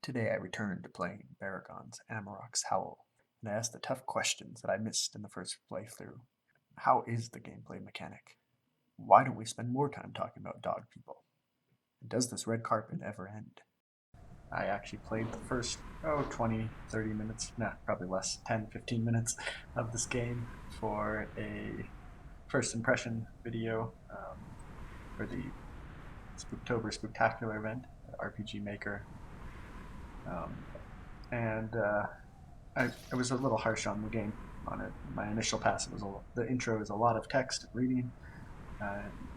Today I returned to playing Baragon's Amarok's Howl, and I asked the tough questions that I missed in the first playthrough. How is the gameplay mechanic? Why don't we spend more time talking about dog people? And does this red carpet ever end? I actually played the first, 20, 30 minutes, probably less, 10, 15 minutes of this game for a first impression video for the Spooktober Spooktacular event at Rpgmaker. I was a little harsh on the game on it. My initial pass was the intro is a lot of text and reading,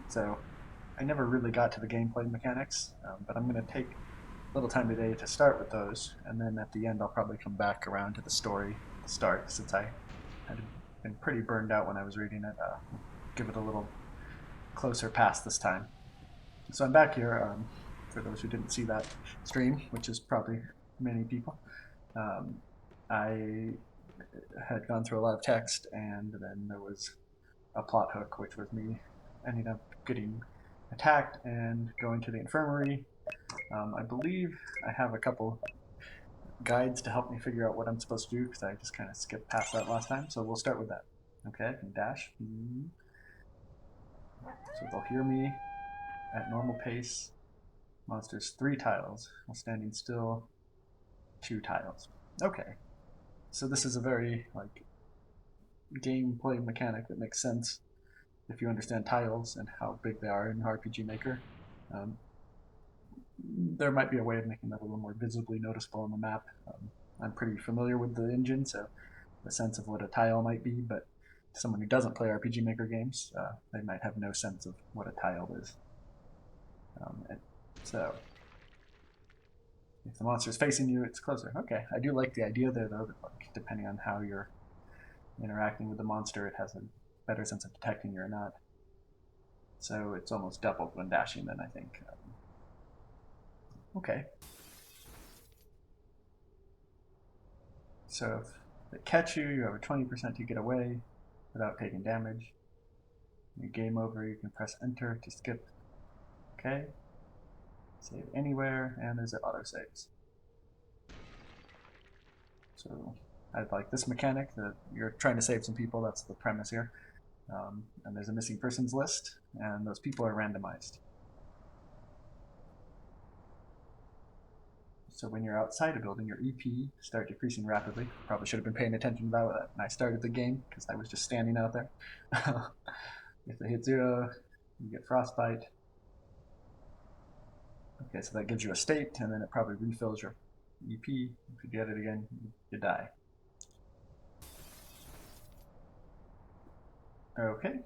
so I never really got to the gameplay mechanics. But I'm going to take a little time today to start with those, and then at the end I'll probably come back around to the story at the start, since I had been pretty burned out when I was reading it. Give it a little closer pass this time. So I'm back here. For those who didn't see that stream, which is probably many people. I had gone through a lot of text, and then there was a plot hook, which was me ending up getting attacked and going to the infirmary. I believe I have a couple guides to help me figure out what I'm supposed to do, because I just kind of skipped past that last time, so we'll start with that. Okay, I can dash. So they'll hear me at normal pace. Monsters 3 tiles, while standing still 2 tiles. Okay. So this is a very gameplay mechanic that makes sense if you understand tiles and how big they are in Rpgmaker. There might be a way of making that a little more visibly noticeable on the map. I'm pretty familiar with the engine, so the sense of what a tile might be, but someone who doesn't play Rpgmaker games, they might have no sense of what a tile is. So if the monster is facing you, it's closer. Okay, I do like the idea there, though, that depending on how you're interacting with the monster, it has a better sense of detecting you or not. So it's almost doubled when dashing then, I think. Okay. So if they catch you, you have a 20% to get away without taking damage. Your game over, you can press enter to skip. Okay. Save anywhere, and there's auto saves. So I like this mechanic that you're trying to save some people. That's the premise here. And there's a missing persons list, and those people are randomized. So when you're outside a building, your EP start decreasing rapidly. Probably should have been paying attention to that when I started the game, because I was just standing out there. If they hit 0, you get frostbite. Okay, so that gives you a state, and then it probably refills your EP. If you get it again, you die. Okay.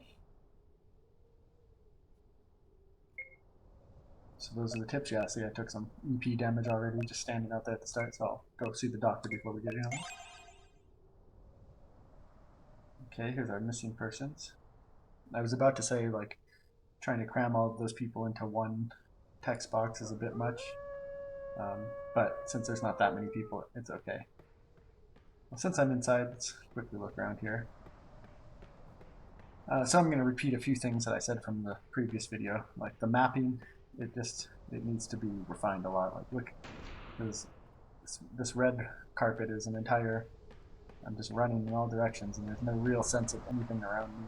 So those are the tips. Yeah, see, I took some EP damage already just standing out there at the start, so I'll go see the doctor before we get in. Okay, here's our missing persons. I was about to say, trying to cram all of those people into one text box is a bit much, but since there's not that many people, it's okay. Well, since I'm inside, let's quickly look around here. So I'm going to repeat a few things that I said from the previous video, like the mapping. It needs to be refined a lot. Like, look, this red carpet is an entire. I'm just running in all directions, and there's no real sense of anything around me.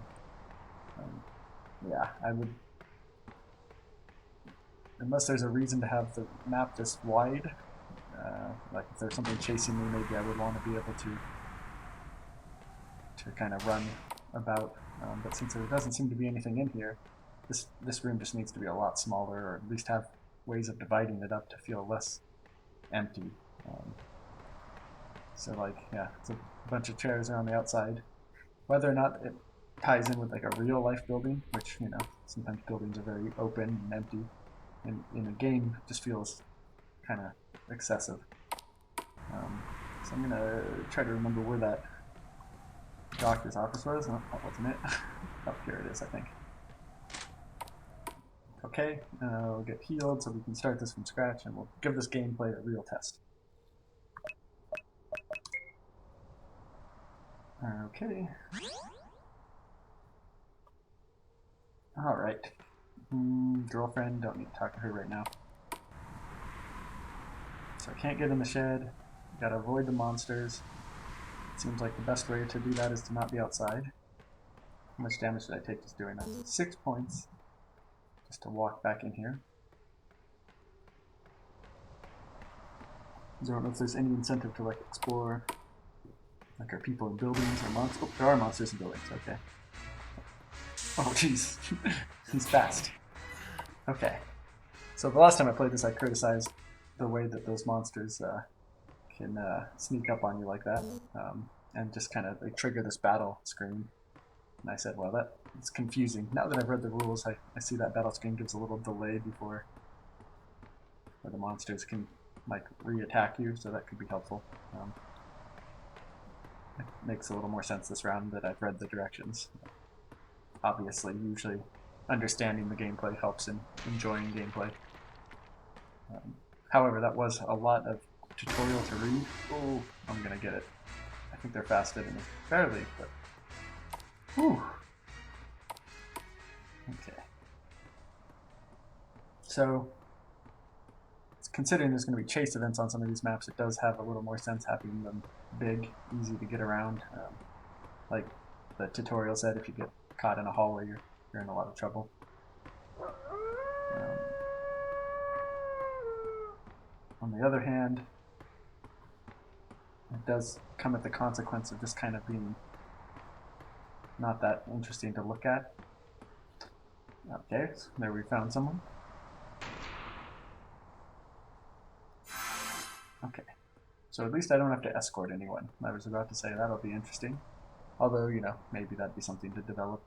Yeah, I would, unless there's a reason to have the map this wide. Like if there's something chasing me, maybe I would want to be able to kind of run about. But since there doesn't seem to be anything in here, this room just needs to be a lot smaller, or at least have ways of dividing it up to feel less empty. So yeah, it's a bunch of chairs are on the outside. Whether or not it ties in with like a real life building, which sometimes buildings are very open and empty, and in a game it just feels kind of excessive. So I'm gonna try to remember where that doctor's office was. Oh, that wasn't it. Oh, here it is, I think. Okay, we'll get healed so we can start this from scratch, and we'll give this gameplay a real test. Okay. Alright. Girlfriend, don't need to talk to her right now. So I can't get in the shed. Gotta avoid the monsters. Seems like the best way to do that is to not be outside. How much damage did I take just doing that? 6 points. Just to walk back in here. I don't know if there's any incentive to like explore. Like are people in buildings or monsters? Oh, there are monsters in buildings, okay. Oh jeez. He's fast. Okay. So the last time I played this I criticized the way that those monsters can sneak up on you like that. And just kind of like trigger this battle screen. And I said, well, that's confusing. Now that I've read the rules, I see that battle screen gives a little delay before where the monsters can like re-attack you, so that could be helpful. It makes a little more sense this round that I've read the directions. Obviously, usually understanding the gameplay helps in enjoying gameplay. However, that was a lot of tutorial to read. Oh, I'm gonna get it. I think they're faster than me. Barely, but... Whew. Okay. So, considering there's going to be chase events on some of these maps, it does have a little more sense having them big, easy to get around. Like the tutorial said, if you get caught in a hallway, you're in a lot of trouble. On the other hand, it does come at the consequence of just kind of being not that interesting to look at. Okay, so there we found someone. Okay, so at least I don't have to escort anyone. I was about to say that'll be interesting. Although, you know, maybe that'd be something to develop.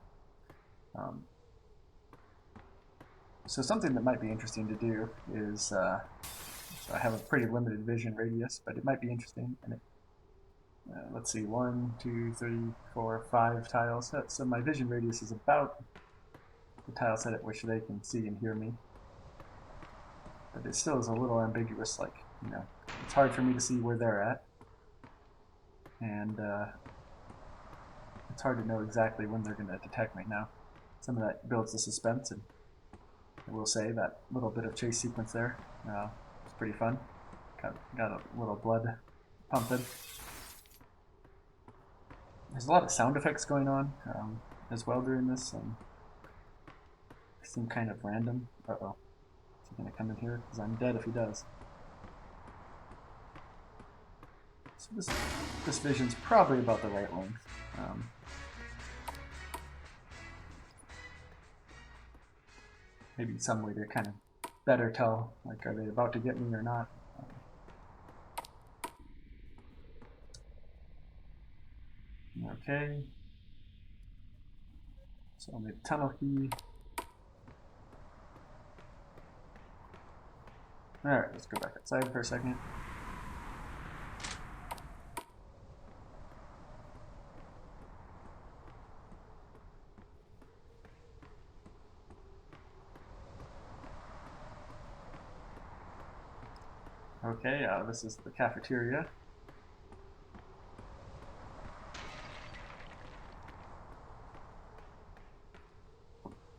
So something that might be interesting to do is, so I have a pretty limited vision radius, but it might be interesting. And it, let's see, 1, 2, 3, 4, 5 tiles. So my vision radius is about the tiles at which they can see and hear me. But it still is a little ambiguous, like, you know, it's hard for me to see where they're at. And it's hard to know exactly when they're going to detect me now. Some of that builds the suspense, and I will say that little bit of chase sequence there was pretty fun. Got a little blood pumping. There's a lot of sound effects going on as well during this. They seem kind of random. Uh-oh. Is he going to come in here? Because I'm dead if he does. So this vision's probably about the right length. Maybe some way to kind of better tell, like, are they about to get me or not? Okay. So I'll make tunnel key. Alright, let's go back outside for a second. Okay, this is the cafeteria.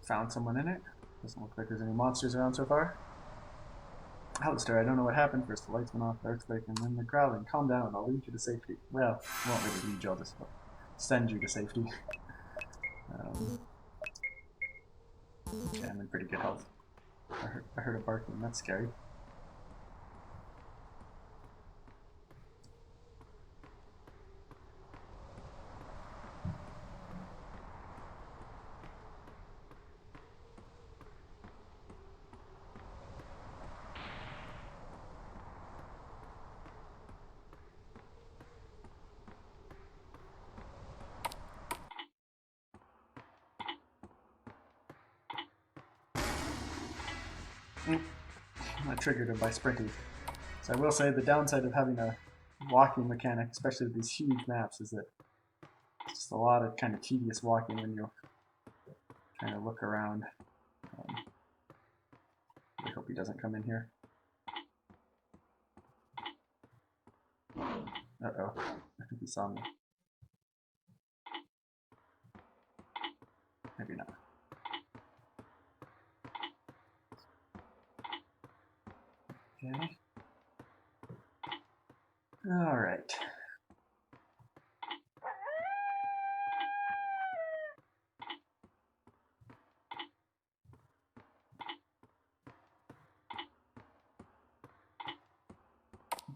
Found someone in it. Doesn't look like there's any monsters around so far. Alistair, I don't know what happened. First the lights went off, the earthquake, and then the growling. Calm down, I'll lead you to safety. Well, I won't really lead you, I'll just send you to safety. Okay, I'm in pretty good health. I heard a barking, that's scary. I triggered him by sprinting. So I will say the downside of having a walking mechanic, especially with these huge maps, is that it's just a lot of kind of tedious walking when you're trying to look around. I hope he doesn't come in here. Uh-oh, I think he saw me. Maybe not. Okay. All right.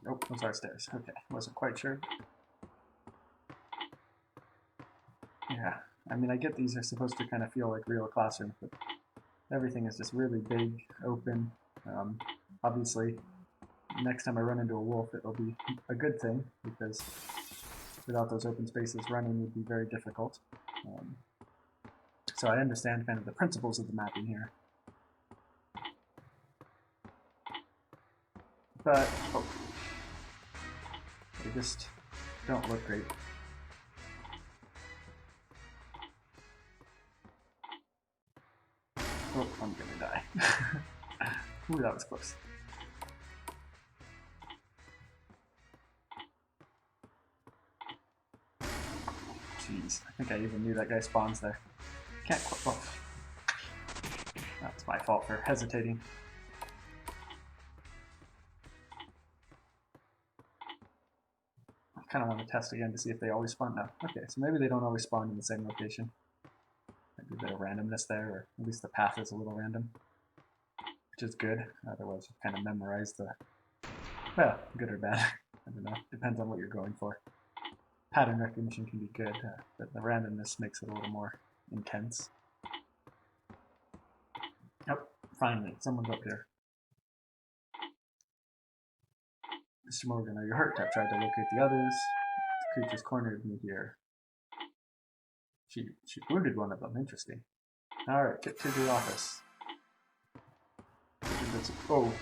Oh, those are stairs. Okay, wasn't quite sure. Yeah, I mean, I get these are supposed to kind of feel like real classrooms, but everything is just really big, open. Obviously, next time I run into a wolf, it'll be a good thing, because without those open spaces, running would be very difficult. So I understand kind of the principles of the mapping here. But, oh, they just don't look great. Oh, I'm gonna die. Ooh, that was close. Jeez, I think I even knew that guy spawns there. Can't quite. Oh. That's my fault for hesitating. I kind of want to test again to see if they always spawn now. Okay, so maybe they don't always spawn in the same location. Maybe a bit of randomness there, or at least the path is a little random, which is good. Otherwise, you kind of memorize the, well, good or bad. I don't know. Depends on what you're going for. Pattern recognition can be good, but the randomness makes it a little more intense. Oh, finally, someone's up here. Mr. Morgan, are you hurt? I've tried to locate the others. The creature's cornered me here. She wounded one of them. Interesting. Alright, get to the office. Oh.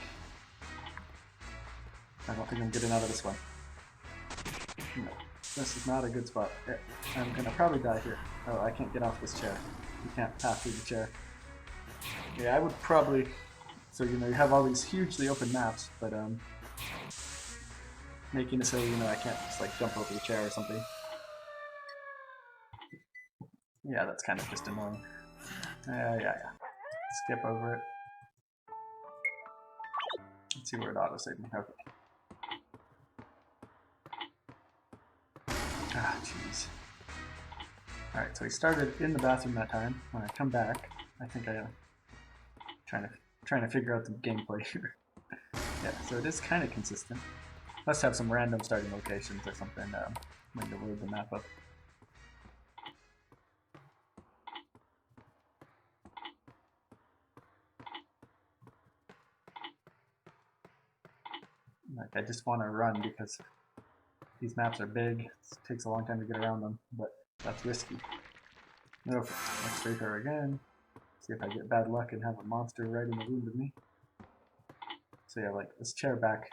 I don't think I'm getting out of this one. No. This is not a good spot. I'm gonna probably die here. Oh, I can't get off this chair. You can't pass through the chair. Yeah, I would probably... So, you know, you have all these hugely open maps, but, making it so, you know, I can't just, like, jump over the chair or something. Yeah, that's kind of just annoying. Yeah. Skip over it. Let's see where it auto-saved me. Okay. Ah, jeez. Alright, so we started in the bathroom that time. When I come back, I think I am trying to figure out the gameplay here. Yeah, so it is kind of consistent. Must have some random starting locations or something when you load the map up. Like, I just want to run because these maps are big. It takes a long time to get around them, but that's risky. Okay, let's raid her again. See if I get bad luck and have a monster right in the room with me. So yeah, like this chair back.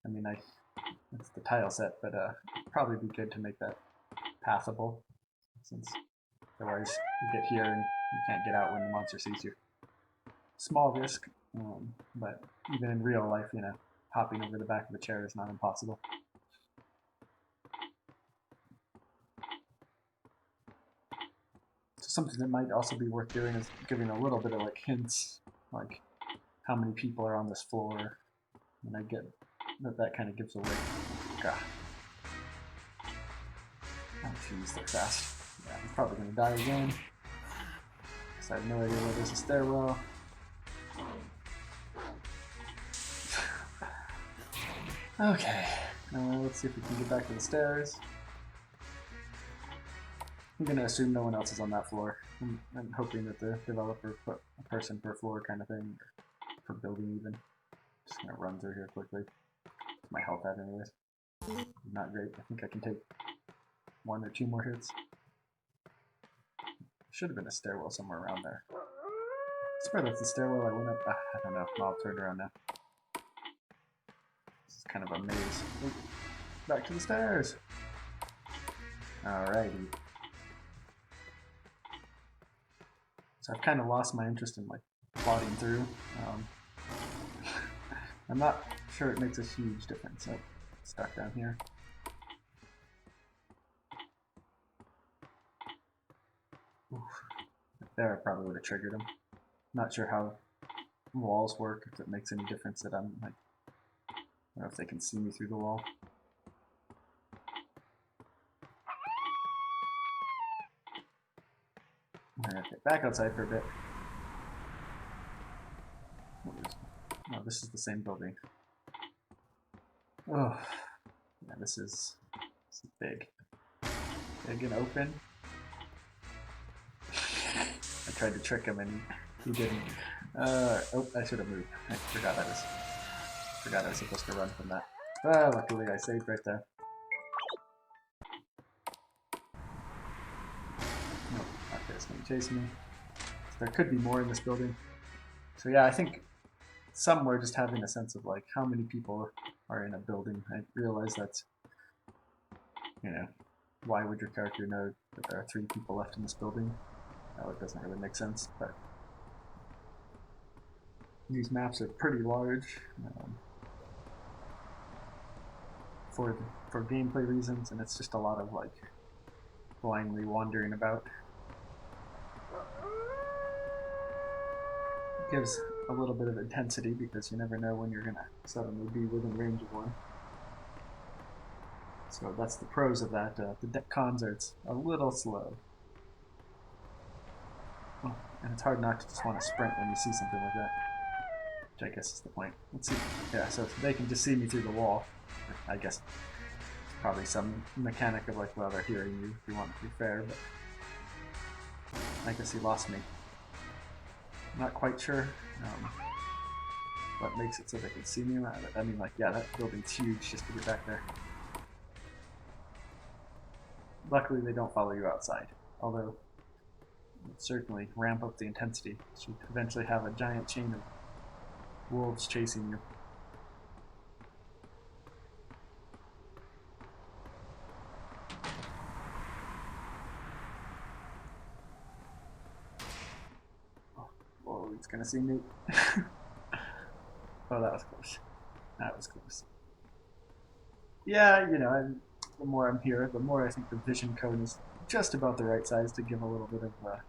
I mean, it's the tile set, but it'd probably be good to make that passable, since otherwise you get here and you can't get out when the monster sees you. Small risk, but even in real life, you know, hopping over the back of the chair is not impossible. So something that might also be worth doing is giving a little bit of like hints, like how many people are on this floor, and I get that kind of gives away. God. Oh jeez, they're fast. Yeah, I'm probably gonna die again. Because I have no idea where there's a stairwell. Okay, let's see if we can get back to the stairs. I'm gonna assume no one else is on that floor. I'm hoping that the developer put a person per floor kind of thing, or per building even. Just gonna run through here quickly. It's my health at anyways. Not great. I think I can take 1 or 2 more hits. Should have been a stairwell somewhere around there. I swear that's the stairwell I went up. I don't know. I'll turn around now. This is kind of a maze. Ooh, back to the stairs. Alrighty. So I've kind of lost my interest in like plodding through. I'm not sure it makes a huge difference. So stuck down here. Oof. There, I probably would have triggered him. Not sure how walls work, if it makes any difference that I'm like, I don't know if they can see me through the wall. Okay, back outside for a bit. Oh, this is the same building. Oh, yeah, this is big. Big and open. I tried to trick him and he didn't. Oh, I should have moved. I forgot I was supposed to run from that. Luckily I saved right there. No, not this. Gonna chase me. So there could be more in this building. So yeah, I think somewhere just having a sense of like how many people are in a building. I realize that's, you know, why would your character know that there are 3 people left in this building? No, it doesn't really make sense, but these maps are pretty large for gameplay reasons, and it's just a lot of like blindly wandering about. It gives a little bit of intensity because you never know when you're gonna suddenly be within range of one. So that's the pros of that. The cons are it's a little slow. Oh, and it's hard not to just want to sprint when you see something like that. Which I guess is the point. Let's see. Yeah, so they can just see me through the wall. I guess probably some mechanic of like, well, they're hearing you if you want to be fair, but I guess he lost me. I'm not quite sure what makes it so they can see me. I mean, like, yeah, that building's huge just to get back there. Luckily, they don't follow you outside, although it would certainly ramp up the intensity. You eventually have a giant chain of wolves chasing you. Whoa, he's gonna see me. Oh, that was close. That was close. Yeah, you know, the more I'm here, the more I think the vision cone is just about the right size to give a little bit of a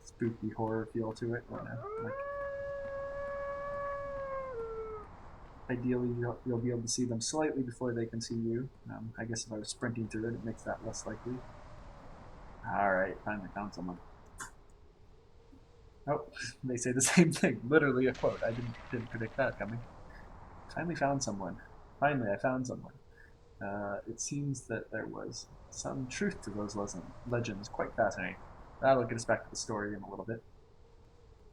spooky horror feel to it. You know? Like, ideally, you'll be able to see them slightly before they can see you. I guess if I was sprinting through it, it makes that less likely. Alright, finally found someone. Oh, they say the same thing. Literally a quote. I didn't predict that coming. Finally found someone. Finally, I found someone. It seems that there was some truth to those legends. Quite fascinating. That'll get us back to the story in a little bit.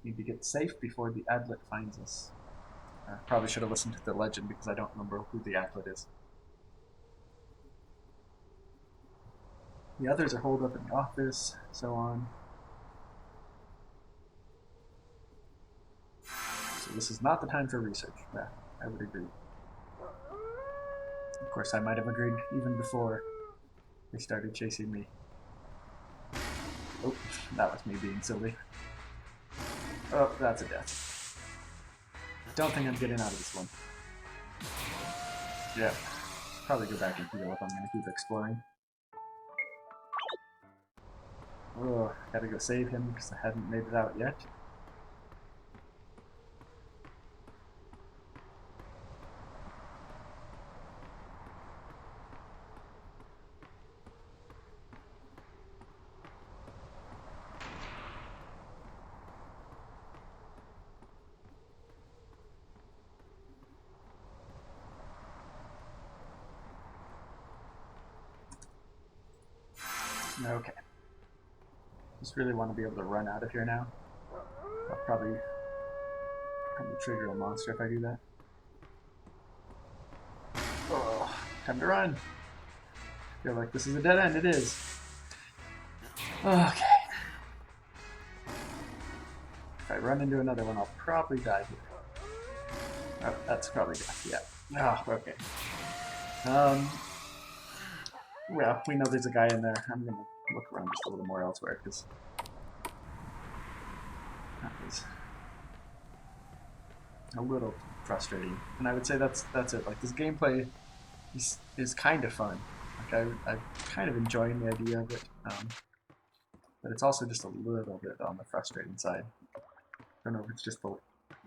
Need to get safe before the adlet finds us. Probably should have listened to the legend because I don't remember who the adlet is. The others are holed up in the office, so on. So this is not the time for research. Yeah, I would agree. Of course, I might have agreed even before they started chasing me. Oh, that was me being silly. Oh, that's a death. Don't think I'm getting out of this one. Yeah, probably go back and heal if I'm going to keep exploring. Oh, gotta go save him because I hadn't made it out yet. Okay. Just really want to be able to run out of here now. I'll probably trigger a monster if I do that. Oh, time to run. I feel like this is a dead end. It is. Okay. If I run into another one, I'll probably die here. Oh, that's probably death. Yeah. Oh, okay. Well, we know there's a guy in there. I'm gonna look around just a little more elsewhere because that was a little frustrating. And I would say that's it. Like, this gameplay is kind of fun. Like, I'm kind of enjoying the idea of it, but it's also just a little bit on the frustrating side. I don't know if it's just the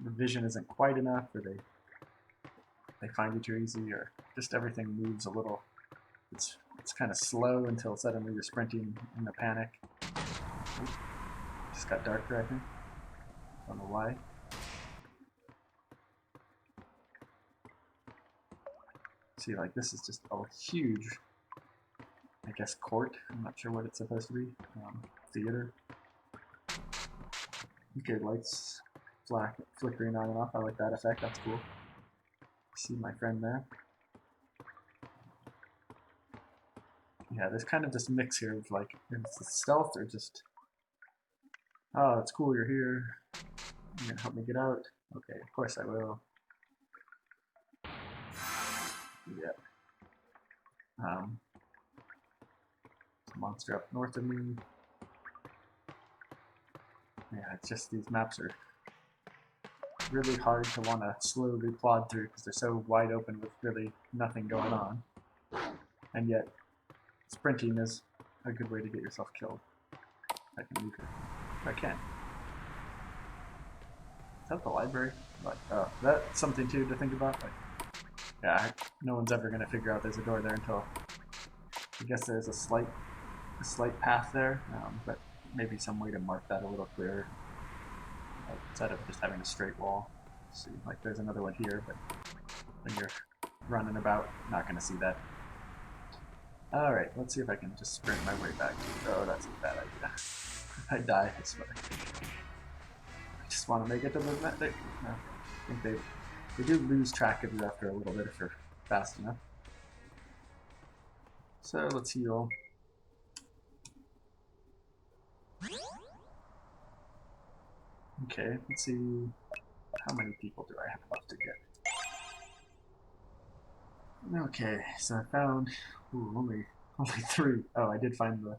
vision isn't quite enough, or they find you too easy, or just everything moves a little. It's kind of slow until suddenly you're sprinting in a panic. just got darker, I think. Don't know why. See, like, this is just a huge, I guess, court. I'm not sure what it's supposed to be. Theater. Okay, lights flickering on and off. I like that effect. That's cool. See my friend there. Yeah, there's kind of this mix here of like, it's stealth or just, oh, it's cool you're here. You're gonna help me get out? Okay, of course I will. Yeah. Monster up north of me. Yeah, it's just these maps are really hard to want to slowly plod through because they're so wide open with really nothing going on. And yet, sprinting is a good way to get yourself killed. I can move here. If I can. Is that the library? Like, oh, that's something too to think about. Like, yeah, no one's ever gonna figure out there's a door there until I guess there's a slight path there, but maybe some way to mark that a little clearer instead of just having a straight wall. See, like there's another one here, but when you're running about, not gonna see that. All right, let's see if I can just sprint my way back. Oh, that's a bad idea. I die, I swear. I just want to make it to the net. No, I think they do lose track of you after a little bit if you're fast enough. So let's heal. Okay, let's see. How many people do I have left to get? Okay, so I found only 3. Oh, I did find the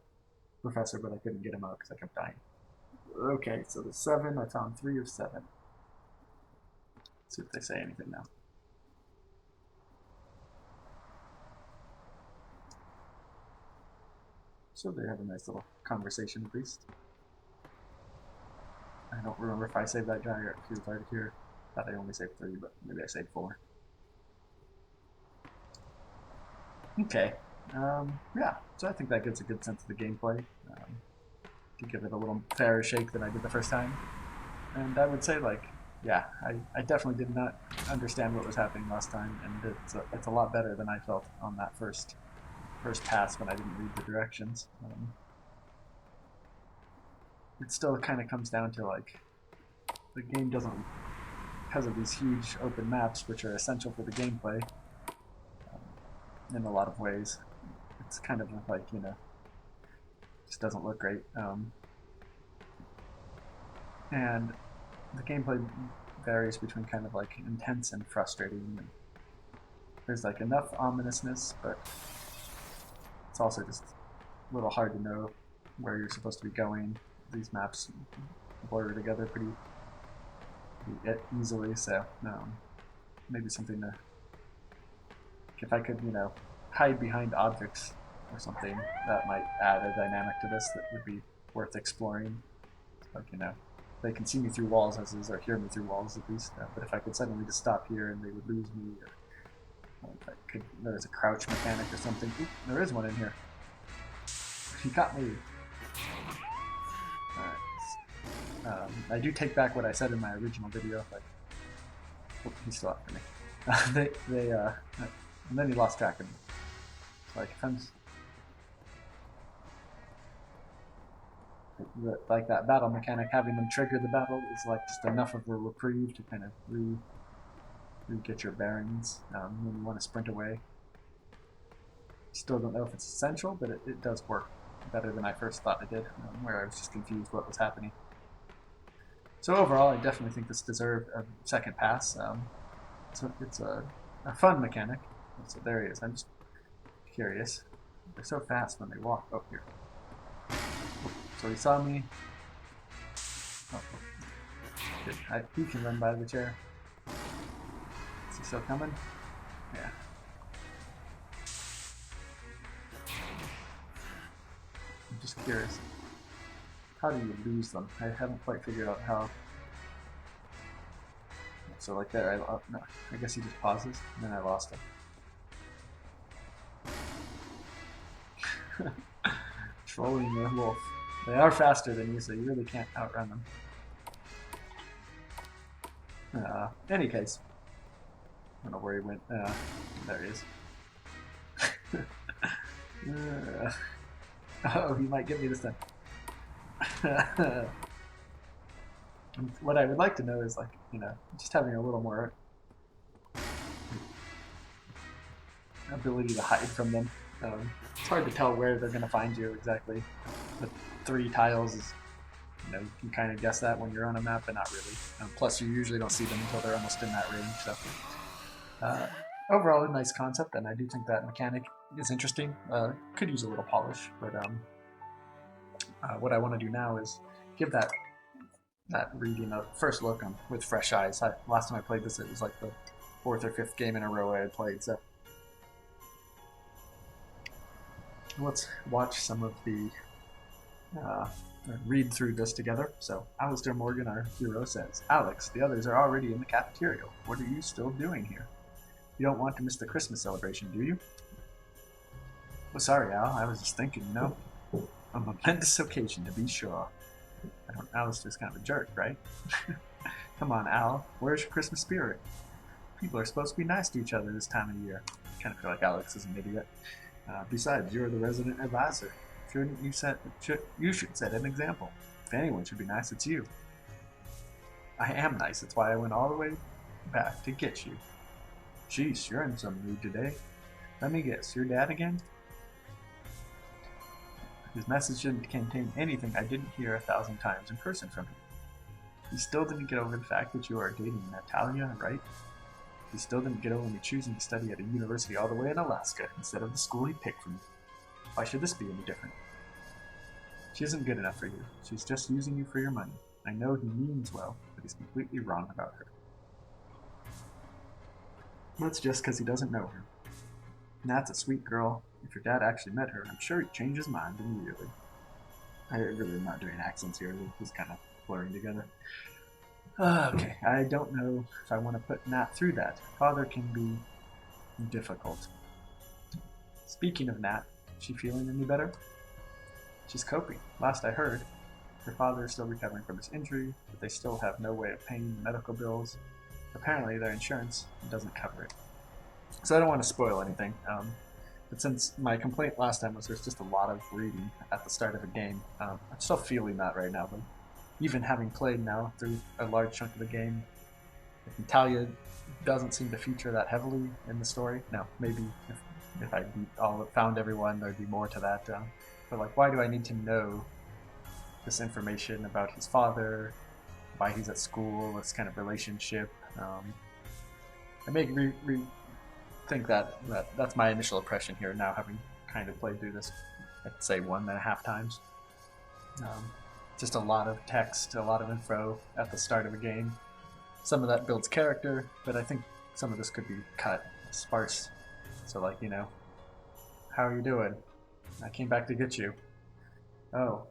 professor, but I couldn't get him out because I kept dying. Okay, so the 7, I found 3 of 7. Let's see if they say anything now. So they have a nice little conversation at least. I don't remember if I saved that guy or if he was already here. Thought I only saved 3, but maybe I saved 4. Okay. Yeah, so I think that gives a good sense of the gameplay. To give it a little fairer shake than I did the first time. And I would say, like, yeah, I definitely did not understand what was happening last time, and it's a lot better than I felt on that first pass when I didn't read the directions. It still kind of comes down to, like, the game doesn't, because of these huge open maps, which are essential for the gameplay, in a lot of ways, it's kind of like, you know, just doesn't look great. And the gameplay varies between kind of like intense and frustrating. And there's like enough ominousness, but it's also just a little hard to know where you're supposed to be going. These maps blur together pretty easily, so maybe something to, if I could, you know, hide behind objects or something, that might add a dynamic to this that would be worth exploring. Like, you know, they can see me through walls as is, or hear me through walls at least, but if I could suddenly just stop here and they would lose me, or if I could, there's a crouch mechanic or something. Oop, there is one in here. He got me. Alright. I do take back what I said in my original video. Like, oh, he's still after me. And then he lost track of me. So, like, if I'm like that battle mechanic, having them trigger the battle is like just enough of a reprieve to kind of re-get your bearings when you want to sprint away. Still don't know if it's essential, but it does work better than I first thought it did, where I was just confused what was happening. So overall, I definitely think this deserved a second pass. So it's a fun mechanic. So there he is. I'm just curious. They're so fast when they walk. Oh, here. So he saw me. Oh, he can run by the chair. Is he still coming? Yeah. I'm just curious. How do you lose them? I haven't quite figured out how. So like there, no, I guess he just pauses, and then I lost him. Trolling the wolf. They are faster than you, so you really can't outrun them. Any case, I don't know where he went. There he is. Oh, he might get me this time. What I would like to know is, like, just having a little more ability to hide from them. It's hard to tell where they're going to find you exactly. The 3 tiles is, you can kind of guess that when you're on a map, but not really. Plus, you usually don't see them until they're almost in that range. So, overall, a nice concept, and I do think that mechanic is interesting. Could use a little polish, but what I want to do now is give that reading a first look with fresh eyes. Last time I played this, it was like the 4th or 5th game in a row I had played. So let's watch some of the read through this together. So Alistair Morgan, our hero, says, "Alex, the others are already in the cafeteria. What are you still doing here? You don't want to miss the Christmas celebration, do you?" "Well, sorry, Al. I was just thinking, a momentous occasion to be sure." Alistair's kind of a jerk, right? Come on, Al. Where's your Christmas spirit? People are supposed to be nice to each other this time of year. I kind of feel like Alex is an idiot. Besides, you're the resident advisor. You should set an example. If anyone should be nice, it's you. I am nice. That's why I went all the way back to get you. Jeez, you're in some mood today. Let me guess, your dad again? His message didn't contain anything I didn't hear 1,000 times in person from him. He still didn't get over the fact that you are dating Natalia, right? He still didn't get over me choosing to study at a university all the way in Alaska instead of the school he picked for me. Why should this be any different? She isn't good enough for you. She's just using you for your money. I know he means well, but he's completely wrong about her. That's just because he doesn't know her. Nat's a sweet girl. If your dad actually met her, I'm sure he'd change his mind immediately. I really am not doing accents here. This is kind of blurring together. Okay, I don't know if I want to put Nat through that. Father can be difficult. Speaking of Nat, is she feeling any better? She's coping. Last I heard, her father is still recovering from his injury, but they still have no way of paying the medical bills. Apparently, their insurance doesn't cover it. So I don't want to spoil anything. But since my complaint last time was there's just a lot of reading at the start of a game, I'm still feeling that right now. But even having played now through a large chunk of the game, Natalia doesn't seem to feature that heavily in the story. Now, maybe if I found everyone, there'd be more to that. But like, why do I need to know this information about his father, why he's at school, this kind of relationship? I make think that's my initial impression here now, having kind of played through this, I'd say 1.5 times. Just a lot of text, a lot of info at the start of a game. Some of that builds character, but I think some of this could be cut, sparse. So like, how are you doing? I came back to get you. Oh,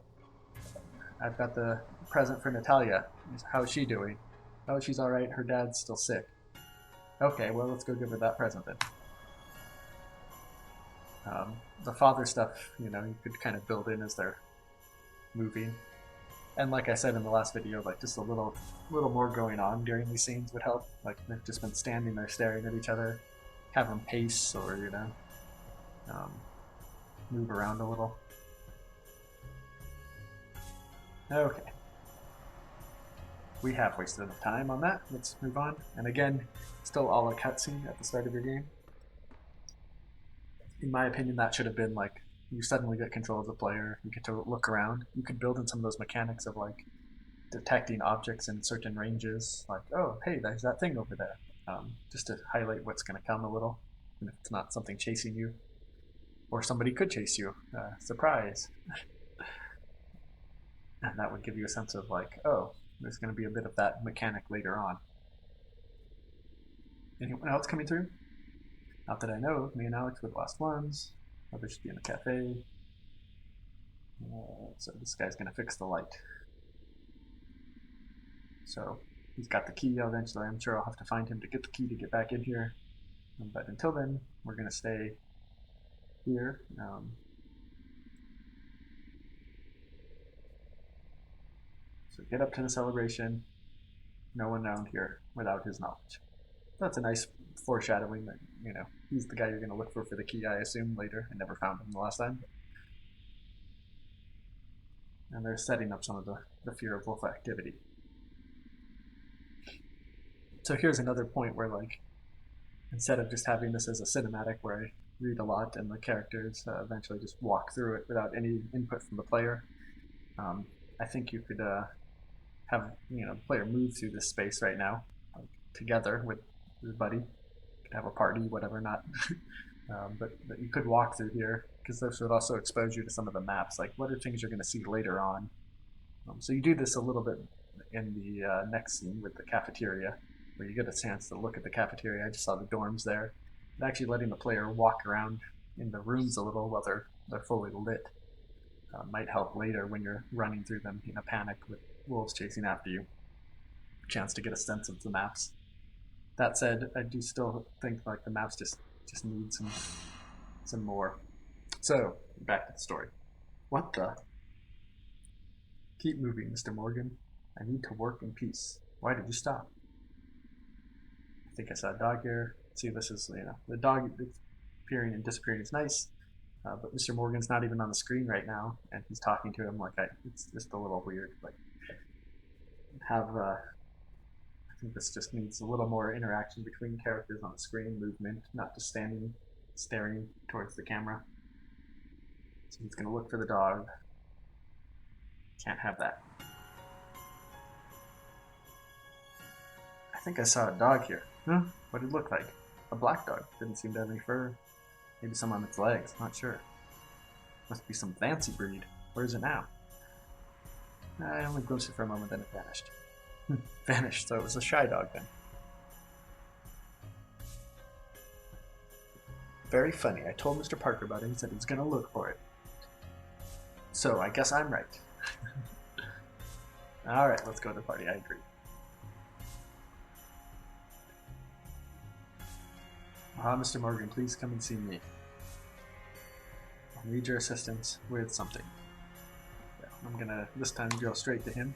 I've got the present for Natalia. How's she doing? Oh, she's alright, her dad's still sick. Okay, well, let's go give her that present then. The father stuff, you could kind of build in as they're moving. And like I said in the last video, like just a little more going on during these scenes would help. Like they've just been standing there staring at each other, have them pace or, move around a little. Okay. We have wasted enough time on that. Let's move on. And again, still all a cutscene at the start of your game. In my opinion, that should have been like, you suddenly get control of the player, you get to look around. You could build in some of those mechanics of like detecting objects in certain ranges, like, oh, hey, there's that thing over there, just to highlight what's going to come a little, and if it's not something chasing you, or somebody could chase you, surprise. And that would give you a sense of like, oh, there's going to be a bit of that mechanic later on. Anyone else coming through? Not that I know. Me and Alex were the last ones. Others should be in the cafe. So this guy's going to fix the light. So he's got the key eventually. I'm sure I'll have to find him to get the key to get back in here. But until then, we're going to stay here. So get up to the celebration. No one around here without his knowledge. That's a nice foreshadowing that, he's the guy you're going to look for the key, I assume, later. I never found him the last time. And they're setting up some of the fear of wolf activity. So here's another point where, like, instead of just having this as a cinematic where I read a lot and the characters eventually just walk through it without any input from the player, I think you could have the player move through this space right now, like, together with your buddy. You could have a party, whatever, not. But you could walk through here because this would also expose you to some of the maps, like what are things you're going to see later on. So you do this a little bit in the next scene with the cafeteria, where you get a chance to look at the cafeteria. I just saw the dorms there. And actually letting the player walk around in the rooms a little while they're fully lit might help later when you're running through them in a panic with wolves chasing after you. A chance to get a sense of the maps. That said, I do still think like the maps just need some more. So back to the story. What the? Keep moving, Mr. Morgan. I need to work in peace. Why did you stop? I think I saw a dog here. See, this is, the dog appearing and disappearing is nice, but Mr. Morgan's not even on the screen right now, and he's talking to him like it's just a little weird. Like, I think this just needs a little more interaction between characters on the screen, movement, not just staring towards the camera. So he's going to look for the dog. Can't have that. I think I saw a dog here. Huh? What did it look like? A black dog. Didn't seem to have any fur. Maybe some on its legs. Not sure. Must be some fancy breed. Where is it now? I only glimpsed it for a moment, then it vanished. Vanished, so it was a shy dog then. Very funny. I told Mr. Parker about it. He said he was going to look for it. So I guess I'm right. Alright, let's go to the party. I agree. Mr. Morgan, please come and see me. I'll need your assistance with something. Yeah, I'm gonna, this time, go straight to him.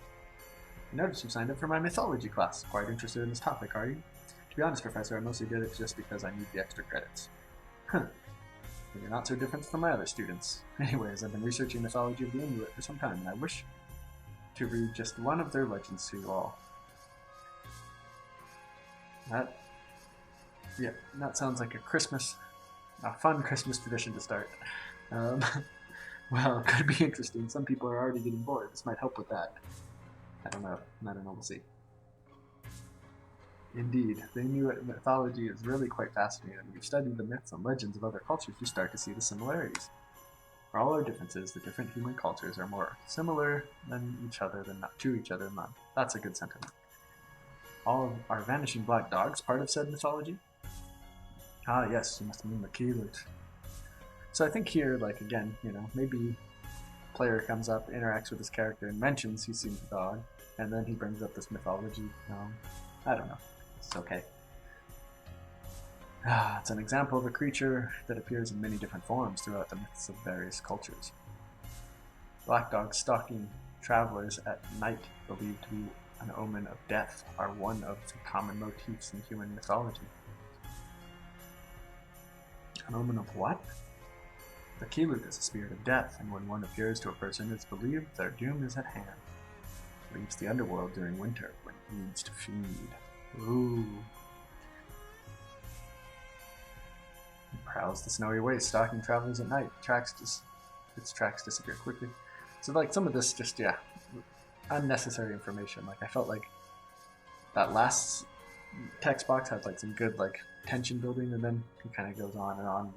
I noticed you signed up for my mythology class. Quite interested in this topic, are you? To be honest, Professor, I mostly did it just because I need the extra credits. Huh. But you're not so different from my other students. Anyways, I've been researching mythology of the Inuit for some time, and I wish to read just one of their legends to you all. That sounds like a fun Christmas tradition to start. Well, it could be interesting. Some people are already getting bored. This might help with that. I don't know. We'll see. Indeed, the Inuit mythology is really quite fascinating. When you study the myths and legends of other cultures, you start to see the similarities. For all our differences, the different human cultures are more similar than each other than not to each other. None. That's a good sentiment. All of our vanishing black dogs part of said mythology? Ah, yes, you must mean the Keelers. So I think here, like, again, maybe player comes up, interacts with his character, and mentions he's seen the dog, and then he brings up this mythology. I don't know. It's okay. It's an example of a creature that appears in many different forms throughout the myths of various cultures. Black dogs stalking travelers at night, believed to be an omen of death, are one of the common motifs in human mythology. An omen of what? The Keelut is a spirit of death, and when one appears to a person, it's believed their doom is at hand. Leaves the underworld during winter when it needs to feed. Ooh. It prowls the snowy waste, stalking travelers at night. Its tracks disappear quickly. So, like, some of this just, unnecessary information. Like, I felt like that last text box had, like, some good, like, tension building, and then it kind of goes on and on.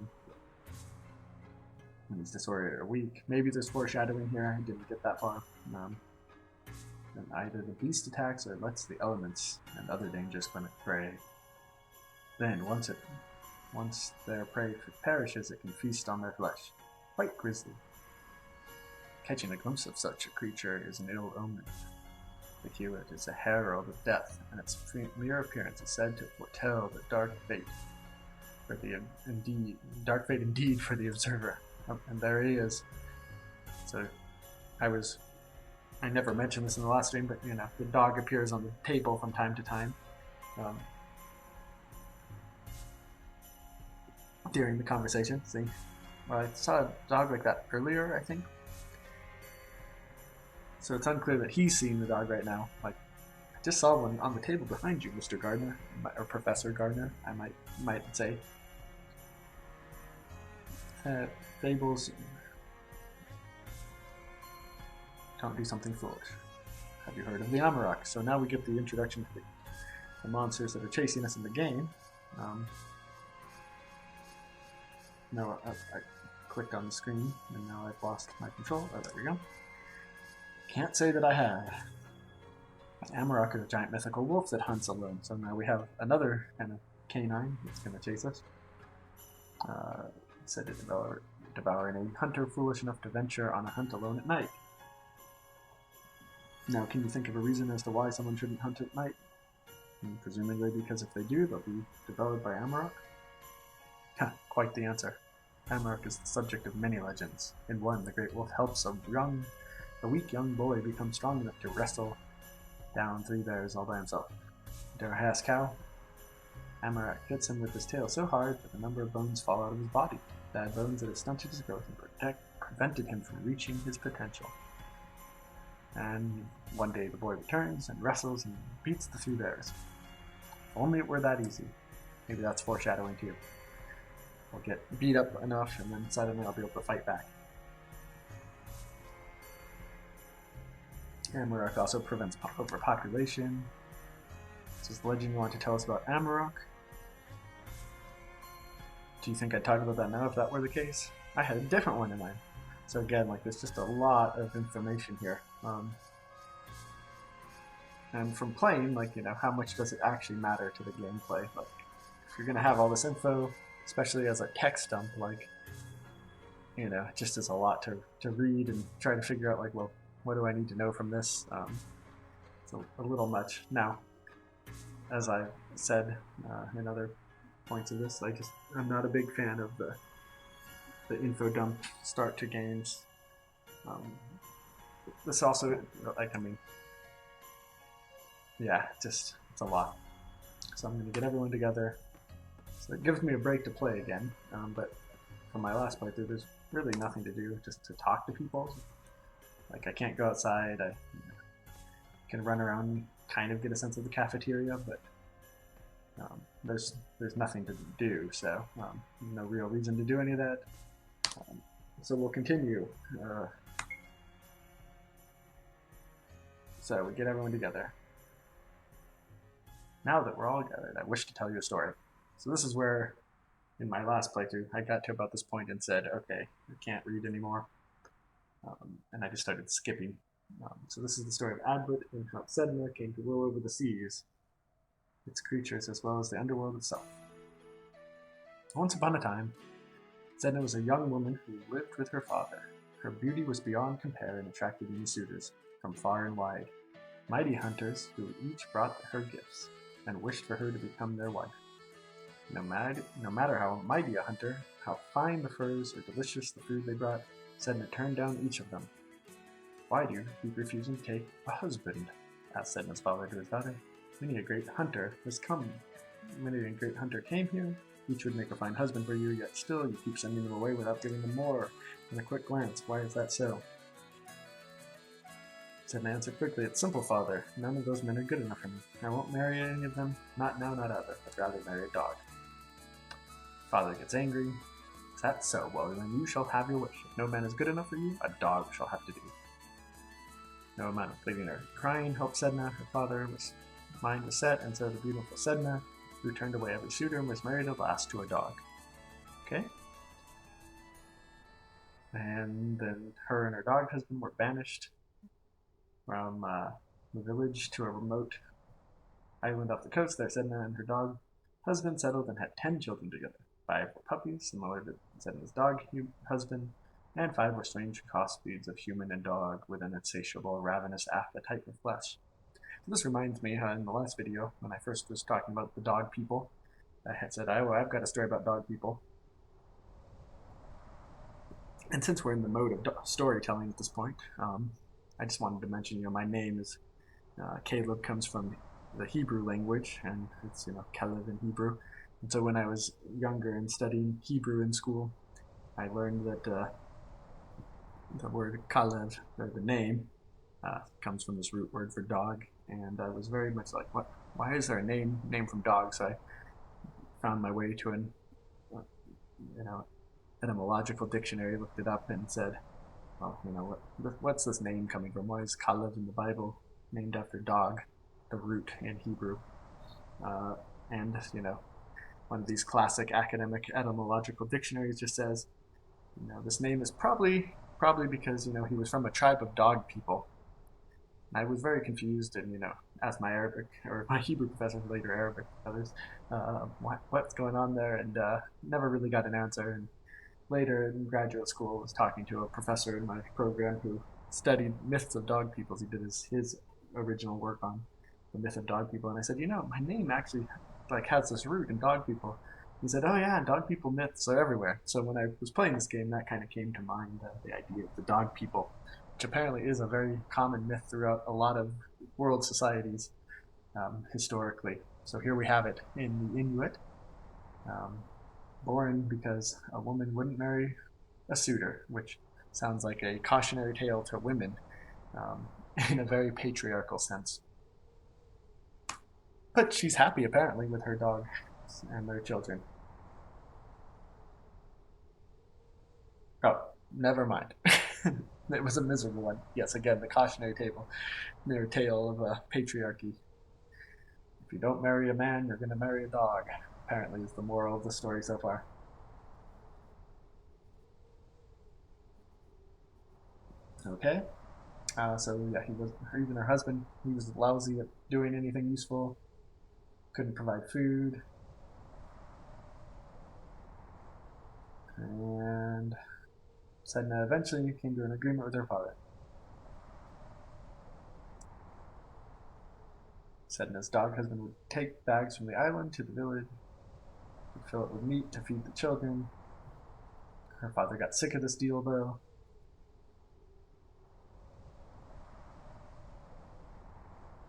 When he's disoriented or weak. Maybe there's foreshadowing here. I didn't get that far. And either the beast attacks or it lets the elements and other dangerous clinic prey. Then, once their prey perishes, it can feast on their flesh. Quite grisly. Catching a glimpse of such a creature is an ill omen. The Keelut is a herald of death, and its mere appearance is said to foretell the dark fate indeed for the observer. Oh, and there he is. So, I was I never mentioned this in the last stream, but you know, the dog appears on the table from time to time during the conversation. See, well, I saw a dog like that earlier, I think. So it's unclear that he's seeing the dog right now. Like, I just saw one on the table behind you, Mr. Gardner, or Professor Gardner, I might say. Fables don't do something foolish. Have you heard of the Amarok? So now we get the introduction to the monsters that are chasing us in the game. No, I clicked on the screen, and now I've lost my control. Oh, there we go. Can't say that I have. Amarok is a giant mythical wolf that hunts alone. So now we have another kind of canine that's going to chase us. Said to devouring a hunter foolish enough to venture on a hunt alone at night. Now, can you think of a reason as to why someone shouldn't hunt at night? And presumably because if they do, they'll be devoured by Amarok? Quite the answer. Amarok is the subject of many legends. In one, the great wolf helps a weak young boy become strong enough to wrestle down 3 bears all by himself. Dare I ask how? Amarok hits him with his tail so hard that a number of bones fall out of his body. Bad bones that have stunted his growth and prevented him from reaching his potential. And one day the boy returns and wrestles and beats the 3 bears. If only it were that easy. Maybe that's foreshadowing too. I'll get beat up enough and then suddenly I'll be able to fight back. Amarok also prevents overpopulation. This is the legend you want to tell us about Amarok. Do you think I'd talk about that now if that were the case? I had a different one in mind. So again, like, there's just a lot of information here. And from playing, like, you know, how much does it actually matter to the gameplay? Like, if you're going to have all this info, especially as a text dump, like, you know, it just is a lot to read and try to figure out, like, well, what do I need to know from this? It's a little much. Now, as I said in other points of this, I'm not a big fan of the info dump start to games. This also, like, I mean, yeah, it's a lot. So I'm going to get everyone together. So it gives me a break to play again, but from my last playthrough, there's really nothing to do, just to talk to people. Like, I can't go outside, I can run around and kind of get a sense of the cafeteria, but there's nothing to do, so no real reason to do any of that. So we'll continue. So we get everyone together. Now that we're all gathered, I wish to tell you a story. So this is where, in my last playthrough, I got to about this point and said, okay, I can't read anymore. And I just started skipping. So this is the story of Adlet and how Sedna came to rule over the seas, its creatures, as well as the underworld itself. Once upon a time, Sedna was a young woman who lived with her father. Her beauty was beyond compare and attracted many suitors from far and wide, mighty hunters who each brought her gifts and wished for her to become their wife. No matter how mighty a hunter, how fine the furs or delicious the food they brought, Sedna turned down each of them. Why do you keep refusing to take a husband? Asked Sedna's father to his daughter. Many a great hunter came here. Each would make a fine husband for you, yet still you keep sending them away without giving them more than a quick glance. Why is that so? Sedna answered quickly, It's simple, father. None of those men are good enough for me. I won't marry any of them, not now, not ever. I'd rather marry a dog. Father gets angry. Is that so? Well, then you shall have your wish. If no man is good enough for you, a dog shall have to do. No amount of pleading or crying helped Sedna. Her father's mind was set, and so the beautiful Sedna, who turned away every suitor, was married at last to a dog. Okay? And then her and her dog husband were banished from the village to a remote island off the coast. There, Sedna and her dog husband settled and had 10 children together. 5 were puppies, similar to Sedna's dog husband, and 5 were strange crossbreeds of human and dog with an insatiable, ravenous appetite for flesh. So this reminds me, in the last video, when I first was talking about the dog people, I had said, I've got a story about dog people. And since we're in the mode of storytelling at this point, I just wanted to mention, my name is Caleb, comes from the Hebrew language, and it's Caleb in Hebrew. And so when I was younger and studying Hebrew in school, I learned that the word Caleb, or the name, comes from this root word for dog. And I was very much like, what? Why is there a name from dog? So I found my way to an you know etymological dictionary, looked it up, and said, well, what's this name coming from? Why is Caleb in the Bible named after dog, the root in Hebrew? Uh, and one of these classic academic etymological dictionaries just says, this name is probably because he was from a tribe of dog people. And I was very confused, and asked my Arabic or my Hebrew professor, later Arabic brothers, what's going on there, and never really got an answer. And later in graduate school, I was talking to a professor in my program who studied myths of dog peoples. He did his original work on the myth of dog people, and I said, my name actually has this root in dog people. He said, oh yeah, dog people myths are everywhere. So when I was playing this game, that kind of came to mind, the idea of the dog people, which apparently is a very common myth throughout a lot of world societies historically. So here we have it in the Inuit, born because a woman wouldn't marry a suitor, which sounds like a cautionary tale to women in a very patriarchal sense. But she's happy, apparently, with her dog and their children. Oh, never mind. It was a miserable one. Yes, again, the cautionary tale of patriarchy. If you don't marry a man, you're going to marry a dog, apparently, is the moral of the story so far. Okay. So yeah, even her husband, he was lousy at doing anything useful, couldn't provide food, and Sedna eventually came to an agreement with her father. Sedna's dog husband would take bags from the island to the village, would fill it with meat to feed the children. Her father got sick of this deal, though.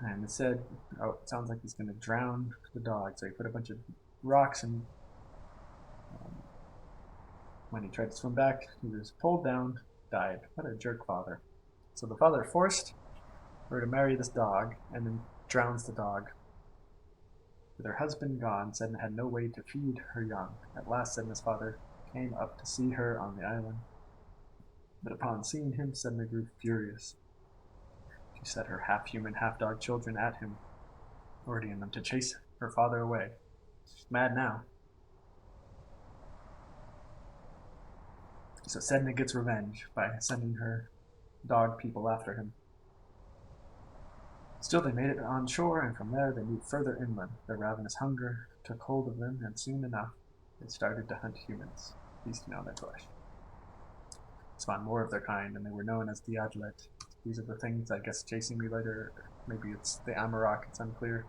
And it said, oh, it sounds like he's going to drown the dog. So he put a bunch of rocks, and when he tried to swim back, he was pulled down, died. What a jerk father. So the father forced her to marry this dog, and then drowns the dog. With her husband gone, Sedna had no way to feed her young. At last, Sedna's father came up to see her on the island. But upon seeing him, Sedna grew furious. She set her half-human, half-dog children at him, ordering them to chase her father away. She's mad now. So Sedna gets revenge by sending her dog people after him. Still, they made it on shore, and from there they moved further inland. Their ravenous hunger took hold of them, and soon enough they started to hunt humans, feasting on their flesh. Spawned more of their kind, and they were known as the Adlet. These are the things, I guess, chasing me later. Maybe it's the Amarok, it's unclear.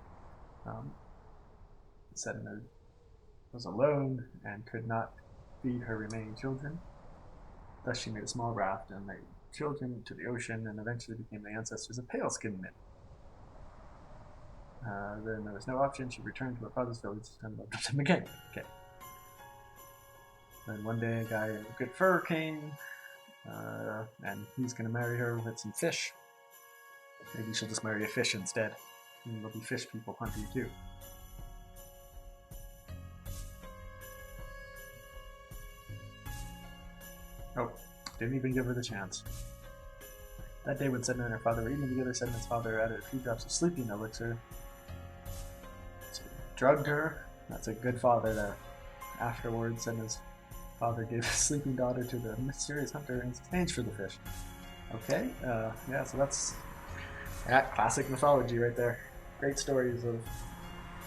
Sedna was alone and could not feed her remaining children. Thus she made a small raft and made children to the ocean, and eventually became the ancestors of pale-skinned men. Then there was no option. She returned to her father's village and loved him again. Okay. Then one day a guy in good fur came, and he's going to marry her with some fish. Maybe she'll just marry a fish instead, and there'll be fish people hunting too. Oh, didn't even give her the chance. That day when Sedna and her father were eating together, Sedna's father added a few drops of sleeping elixir. So he drugged her. That's a good father there. Afterwards, Sedna's father gave his sleeping daughter to the mysterious hunter in exchange for the fish. Okay, yeah, so that's classic mythology right there. Great stories of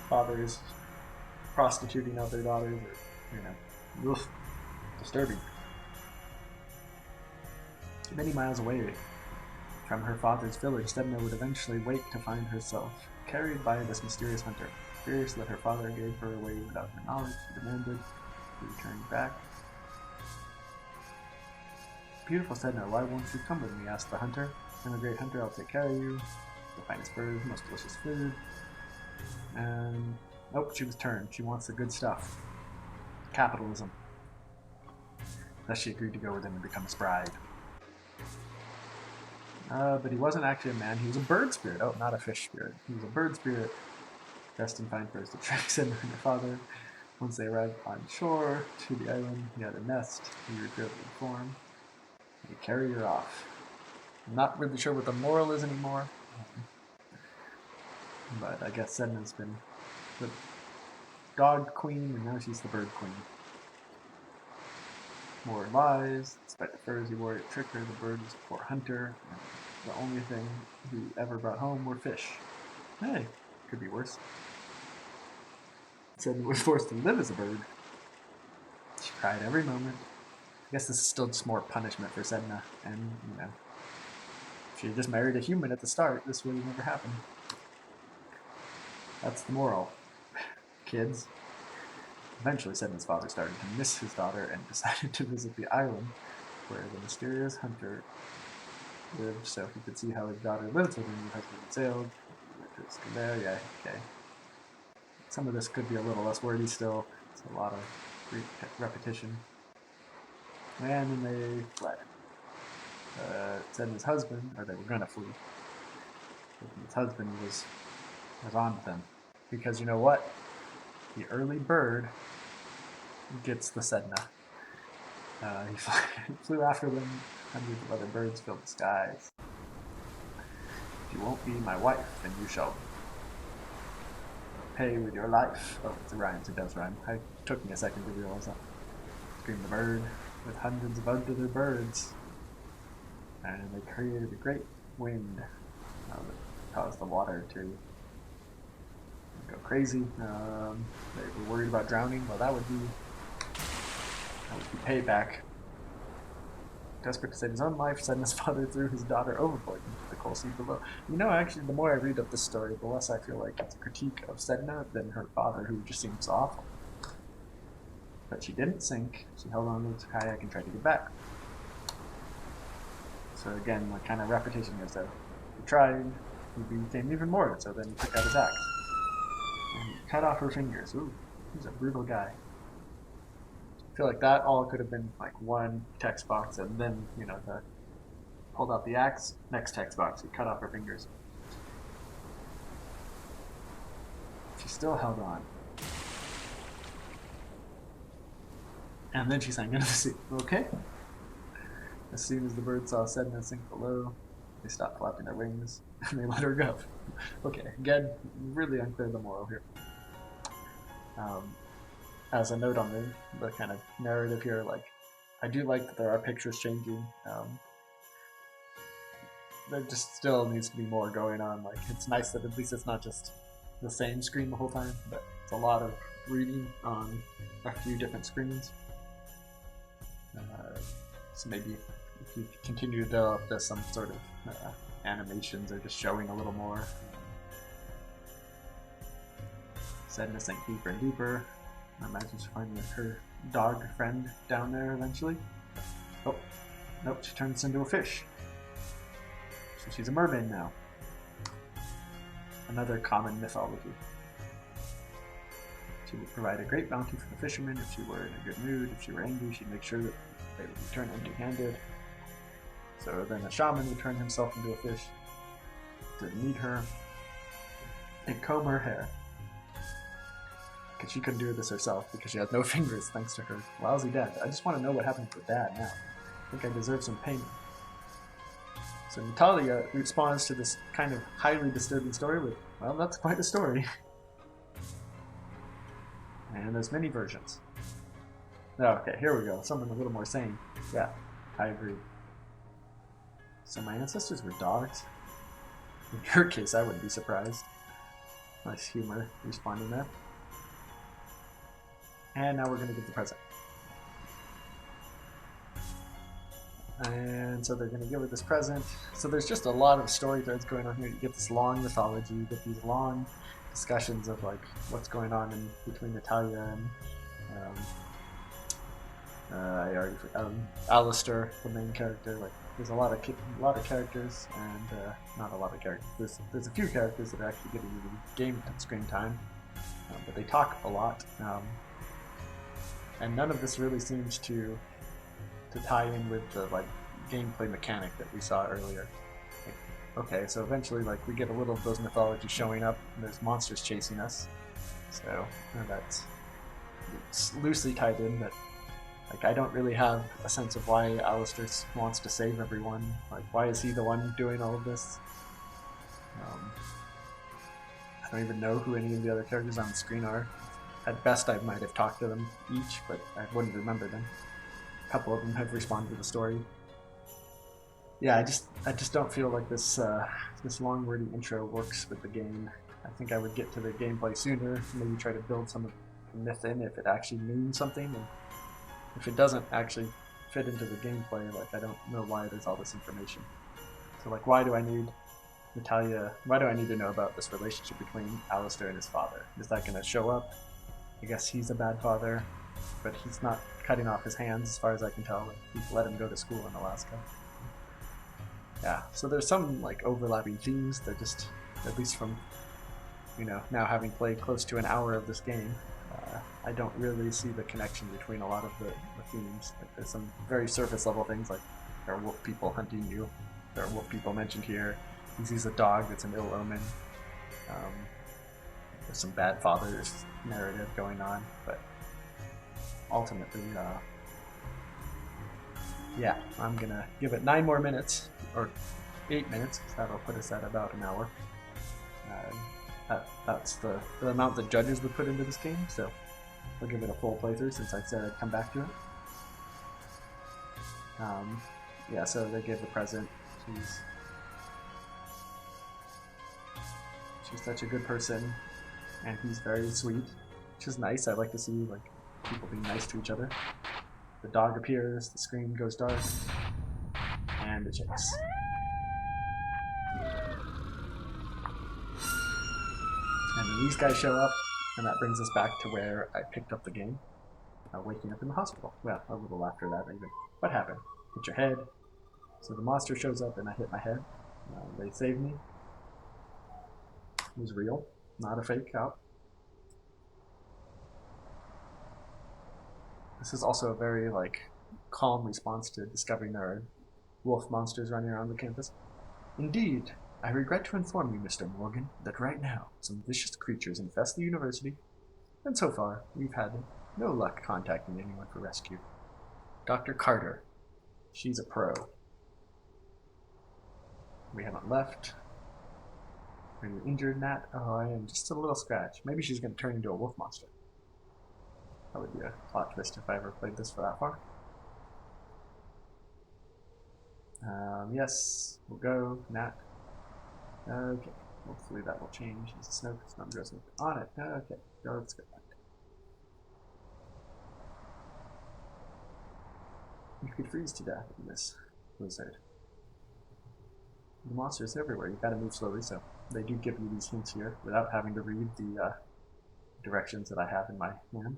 fathers prostituting out their daughters, or, oof, disturbing. Many miles away from her father's village, Sedna would eventually wake to find herself carried by this mysterious hunter. Furious that her father gave her away without her knowledge, she demanded to return back. Beautiful Sedna, why won't you come with me? Asked the hunter. I'm a great hunter, I'll take care of you. The finest birds, most delicious food. And nope, she was turned. She wants the good stuff. Capitalism. Thus she agreed to go with him and become his bride. But he wasn't actually a man, he was a bird spirit. Oh, not a fish spirit. He was a bird spirit, dressed in fine furs to attract Sedna and her father. Once they arrived on shore to the island, he had a nest. He revealed the form. He carried her off. I'm not really sure what the moral is anymore. But I guess Sedna's been the dog queen, and now she's the bird queen. More lies. Despite the furs he wore to trick her, the bird was a poor hunter. And the only thing he ever brought home were fish. Hey, could be worse. Sedna was forced to live as a bird. She cried every moment. I guess this is still just more punishment for Sedna. And, you know, if she had just married a human at the start, this would have never happened. That's the moral. Kids. Eventually, Sedna's father started to miss his daughter and decided to visit the island where the mysterious hunter lived so he could see how his daughter lived with her new husband and sailed. He went to his there, yeah, okay. Some of this could be a little less wordy still. It's a lot of repetition. And then they fled. Sedna's husband, or they were gonna flee. Sedna's husband was on with them. Because you know what? The early bird gets the Sedna. He flew after them. Hundreds of other birds filled the skies. If you won't be my wife, then you shall pay with your life. Oh, it's a rhyme, it does rhyme. It took me a second to realize that. Screamed the bird with hundreds of other birds. And they created a great wind that caused the water to go crazy. They were worried about drowning. Well, that would be payback. Desperate to save his own life, Sedna's father threw his daughter overboard into the cold sea below. You know, actually, the more I read of this story, the less I feel like it's a critique of Sedna than her father, who just seems awful. But she didn't sink. She held on to the kayak and tried to get back. So again, like kind of repetition is that he tried, he became even more, so then he took out his axe. And he cut off her fingers. Ooh, he's a brutal guy. I feel like that all could have been like one text box, and then, you know, pulled out the axe, next text box, he cut off her fingers. She still held on. And then she sank into the sea. Okay. As soon as the bird saw Sedna sink below, they stopped flapping their wings, and they let her go. Okay, again, really unclear the moral here. As a note on the kind of narrative here, like, I do like that there are pictures changing. There just still needs to be more going on. Like, it's nice that at least it's not just the same screen the whole time, but it's a lot of reading on a few different screens. So maybe if you continue to develop this, some sort of animations are just showing a little more. Sedna sank deeper and deeper. I imagine she's finding her dog friend down there eventually. Oh, nope, she turns into a fish. So she's a mermaid now. Another common mythology. She would provide a great bounty for the fishermen if she were in a good mood. If she were angry, she'd make sure that they would return empty-handed. So then a shaman would turn himself into a fish to meet her and comb her hair. Because she couldn't do this herself because she had no fingers thanks to her lousy dad. I just want to know what happened to her dad now. I think I deserve some payment. So Natalia responds to this kind of highly disturbing story with, well, that's quite a story. And there's many versions. Okay, here we go. Something a little more sane. Yeah, I agree. So my ancestors were dogs? In your case, I wouldn't be surprised. Nice humor responding there. And now we're going to get the present. And so they're going to give her this present. So there's just a lot of story threads going on here. You get this long mythology, you get these long discussions of like what's going on in between Natalia I already Alistair, the main character. Like, there's a lot of characters, and not a lot of characters. There's a few characters that are actually getting game screen time, but they talk a lot, and none of this really seems to tie in with the like gameplay mechanic that we saw earlier. Like, okay, so eventually, like, we get a little of those mythologies showing up, and there's monsters chasing us. So that's it's loosely tied in, but like, I don't really have a sense of why Alistair wants to save everyone. Like, why is he the one doing all of this? I don't even know who any of the other characters on the screen are. At best, I might have talked to them each, but I wouldn't remember them. A couple of them have responded to the story. Yeah, I just don't feel like this this long wordy intro works with the game. I think I would get to the gameplay sooner, maybe try to build some of the myth in if it actually means something. And if it doesn't actually fit into the gameplay, like, I don't know why there's all this information. So, like, why do I need Natalia? Why do I need to know about this relationship between Alistair and his father? Is that going to show up? I guess he's a bad father, but he's not cutting off his hands, as far as I can tell. Like, he's let him go to school in Alaska. Yeah, so there's some like overlapping themes that just, at least from, you know, now having played close to an hour of this game, I don't really see the connection between a lot of the themes. Like, there's some very surface level things, like there are wolf people hunting you. There are wolf people mentioned here. He sees a dog that's an ill omen. There's some bad fathers narrative going on, but ultimately, yeah, I'm gonna give it 9 more minutes, or 8 minutes, because that'll put us at about an hour. That's the amount that judges would put into this game, so I'll give it a full playthrough since I said I'd come back to it. Yeah, so they give the present. She's such a good person, and he's very sweet, which is nice. I like to see like people being nice to each other. The dog appears, the screen goes dark, and the chase. And then these guys show up, and that brings us back to where I picked up the game, waking up in the hospital. Well, a little after that, even. What happened? Hit your head. So the monster shows up, and I hit my head. They saved me. It was real, not a fake out. This is also a very like calm response to discovering there are wolf monsters running around the campus. Indeed, I regret to inform you, Mr. Morgan, that right now some vicious creatures infest the university, and so far we've had no luck contacting anyone for rescue. Dr. Carter, she's a pro. We haven't left. Are you injured, Nat? Oh, I am just a little scratch. Maybe she's going to turn into a wolf monster. That would be a plot twist if I ever played this for that far. Yes, we'll go, Nat. Okay, hopefully that will change. Is it Snoke? It's not Snoke on it. Okay, go, let's go back. You could freeze to death in this blizzard. The monsters everywhere. You gotta move slowly, so they do give you these hints here without having to read the directions that I have in my hand.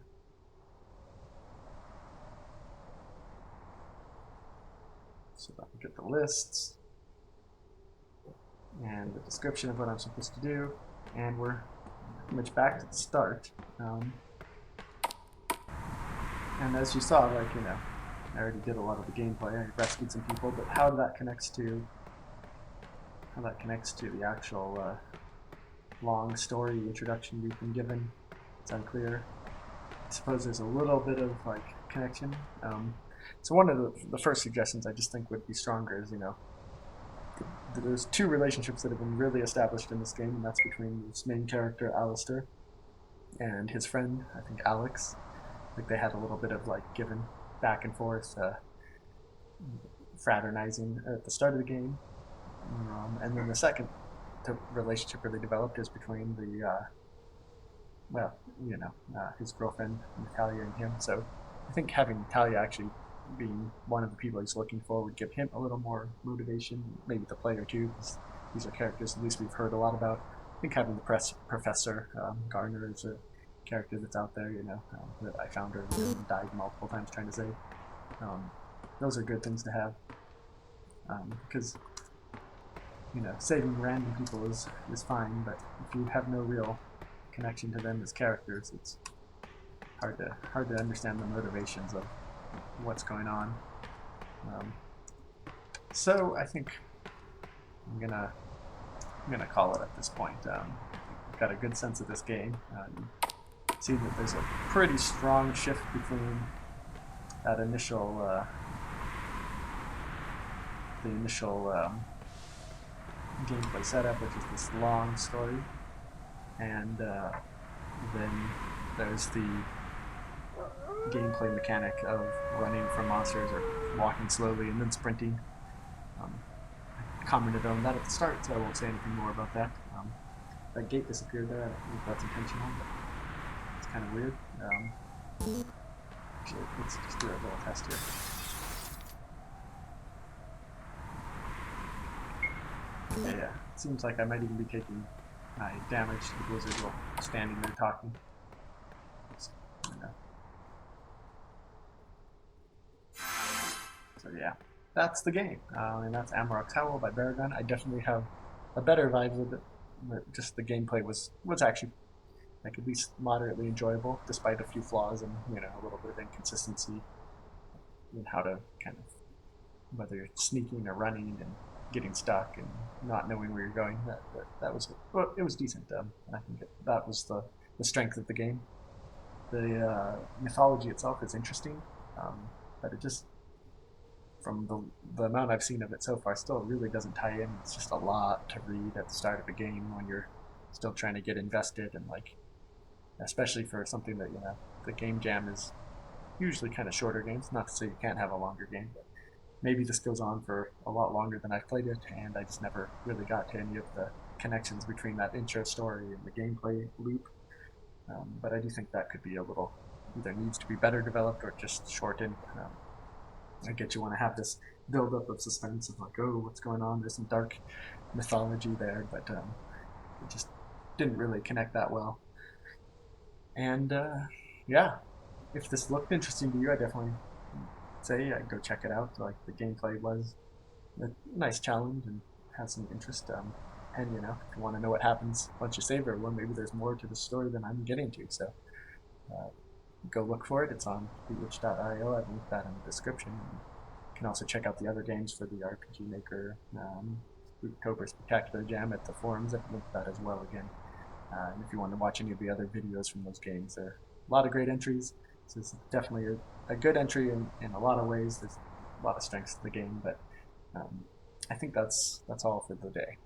So I can get the lists and the description of what I'm supposed to do, and we're pretty much back to the start. And as you saw, like, you know, I already did a lot of the gameplay. I rescued some people, but how that connects to the actual long story introduction we've been given, it's unclear. I suppose there's a little bit of like connection. So one of the first suggestions I just think would be stronger is, you know, there's 2 relationships that have been really established in this game, and that's between this main character Alistair and his friend, I think Alex. Like, they had a little bit of like given back and forth, fraternizing at the start of the game, and then the second relationship really developed is between the well, you know, his girlfriend Natalia and him. So I think having Natalia actually being one of the people he's looking for would give him a little more motivation, maybe the player too, because these are characters at least we've heard a lot about. I think having the Professor Garner is a character that's out there, you know, that I found earlier and died multiple times trying to save. Those are good things to have, because saving random people is fine, but if you have no real connection to them as characters, it's hard to understand the motivations of what's going on. Um, so I think I'm gonna call it at this point. I've got a good sense of this game. See that there's a pretty strong shift between that the initial gameplay setup, which is this long story, and then there's the gameplay mechanic of running from monsters or walking slowly and then sprinting. I commented on that at the start, so I won't say anything more about that. That gate disappeared there. I don't think that's intentional, but it's kind of weird. Actually, let's just do a little test here. Yeah, it seems like I might even be taking damage to the blizzard while standing there talking. So yeah, that's the game, and that's Amarok's Howl by Baragon. I definitely have a better vibe with it. But just the gameplay was actually like at least moderately enjoyable, despite a few flaws and a little bit of inconsistency in how to kind of whether you're sneaking or running and getting stuck and not knowing where you're going. That was well, it was decent. I think that was the strength of the game. The mythology itself is interesting, but it just from the amount I've seen of it so far, still really doesn't tie in. It's just a lot to read at the start of a game when you're still trying to get invested and especially for something that the game jam is usually kind of shorter games. Not to say you can't have a longer game, but maybe this goes on for a lot longer than I've played it, and I just never really got to any of the connections between that intro story and the gameplay loop. But I do think that could be a little either needs to be better developed or just shortened. I get you want to have this build up of suspense of oh, what's going on? There's some dark mythology there, but it just didn't really connect that well. And yeah, if this looked interesting to you, I definitely say I'd go check it out. Like the gameplay was a nice challenge and has some interest. And if you want to know what happens once you save everyone, maybe there's more to the story than I'm getting to. So uh, go look for it. It's on theitch.io. I've linked that in the description. And you can also check out the other games for the Rpgmaker Spooktober Spooktacular Jam at the forums. I've linked that as well again. And if you want to watch any of the other videos from those games, there are a lot of great entries. So it's definitely a good entry in a lot of ways. There's a lot of strengths to the game, but I think that's all for the day.